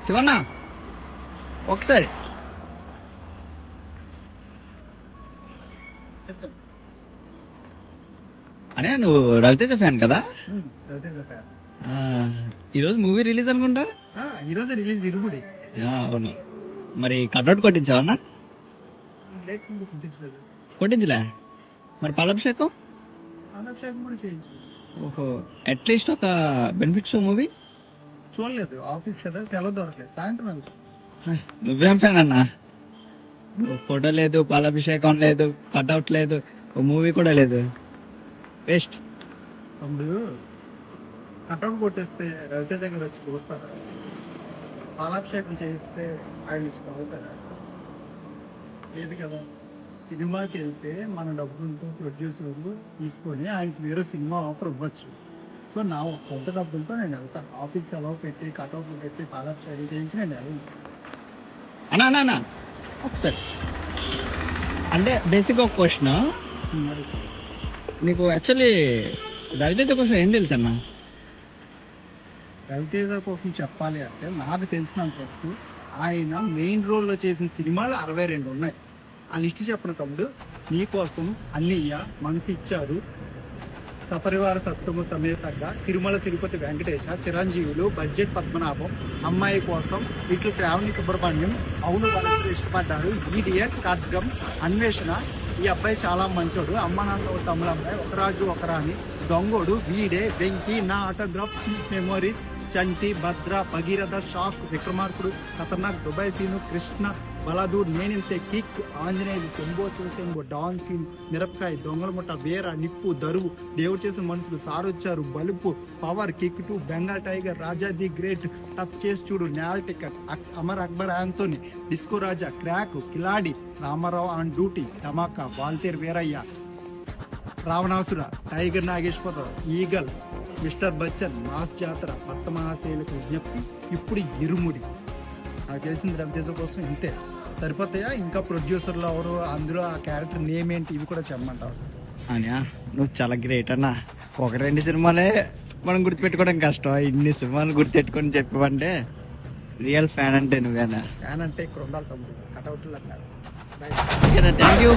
శివన్న ఒకసారి అనే నువ్వు రవితేజ ఫ్యాన్ కదా? ఈరోజు మూవీ రిలీజ్ అనుకుంటా. ఈరోజు రిలీజ్ ఇరుగుడి. అవును. మరి కట్అవుట్ కొట్టించావన్నా? కొట్టించలే. మరి పాలాభిషేకం కూడా చేయించు. ఓహో, అట్లీస్ట్ ఒక బెనిఫిట్స్ మూవీ చూడలేదు, ఆఫీస్ కదా, సెలవు దొరకలేదు. సాయంత్రం వెళ్తా. నువ్వేం ఫ్యాన్ అన్నా? ఫోటో లేదు, పాలాభిషేకం లేదు, కట్అవుట్ లేదు, ఓ మూవీ కూడా లేదు. వేస్ట్. తమ్ముడు కట్అవుట్ కొట్టేస్తే రవితేజ దగ్గర వచ్చి చూస్తారా? పాలాభిషేకం చేయిస్తే ఆయన ఇష్టం అవుతారా? లేదు కదా. సినిమాకి వెళ్తే మన డబ్బులతో ప్రొడ్యూసర్లు తీసుకొని ఆయనకి వేరే సినిమా ఆఫర్ ఇవ్వచ్చు. సో నా కొంత డబ్బులతో నేను వెళ్తాను. ఆఫీస్ సెలవు పెట్టి కట్అవుట్లు పెట్టి పాలాభిషేకం చేయించి నేను వెళ్ళను. అన్నా ఒకసారి అంటే బేసిక్ ఒక క్వశ్చన్. నీకు యాక్చువల్లీ రవితేజ కోసం ఏం తెలుసు అన్న? రవితేజ కోసం చెప్పాలి అంటే నాకు తెలిసినంత వరకు ఆయన మెయిన్ రోల్లో చేసిన సినిమాలు 62 ఉన్నాయి. ఆ లిస్ట్ చెప్పిన తమ్ముడు. నీకోసం, అన్నయ్య, మనసు ఇచ్చారు, సపరివార సత్వము సమేతంగా, తిరుమల తిరుపతి వెంకటేశ, చిరంజీవులు, బడ్జెట్ పద్మనాభం, అమ్మాయి కోసం, ఇట్లు శ్రావణి సుబ్రహ్మణ్యం, అవును వాళ్ళందరూ ఇష్టపడ్డారు, ఈడియట్, ఖడ్గం, అన్వేషణ, ఈ అబ్బాయి చాలా మంచోడు, అమ్మ నాన్న తమ్ముడు అమ్మాయి, ఒక రాజు ఒక రాణి, దొంగోడు, Veede, Venky, Naa autograph, memories, Chanti, Bhadra, Bhageeratha, shock, Vikramarkudu, Khatarnak, Dubai Seenu, Krishna, Baladur, Neninthe, kick, Anjaneyulu, Shambho Shivashambho, don Seenu, Mirapakay, Dongala ముట్ట, వీర, నిప్పు, దరువు, దేవుడు చేసిన Manushulu, Sarocharu, Balupu, power, kick 2, Bengal tiger, Raja the great, touch Chesi Choodu, Nela ticket, Amar Akbar Anthony, disco Raja, crack, Khiladi, Ramarao on duty, Dhamaka, Waltair Veerayya, Ravanasura, tiger Nageswararao, eagle, mister Bachchan, mass Jathara, Bhakta మహాశైలకు విజ్ఞప్తి, ఇప్పుడు ఇరుముడి. నాకు తెలిసింది రవితేజ కోసం ఇంతే. సరిపోతాయా? ఇంకా ప్రొడ్యూసర్లు ఎవరు, అందులో ఆ క్యారెక్టర్ నేమ్ ఏంటి, ఇవి కూడా చెప్పమంటావు? అనియా నువ్వు చాలా గ్రేట్ అన్న. 1-2 సినిమాలే మనం గుర్తుపెట్టుకోవడం కష్టం, ఇన్ని సినిమాలు గుర్తుపెట్టుకొని చెప్పమంటే రియల్ ఫ్యాన్ అంటే నువ్వేనా? ఫ్యాన్ అంటే ఇక్కడ ఉండాలి తమ్ముడు, కటౌట్లు అన్నారు. Thank you.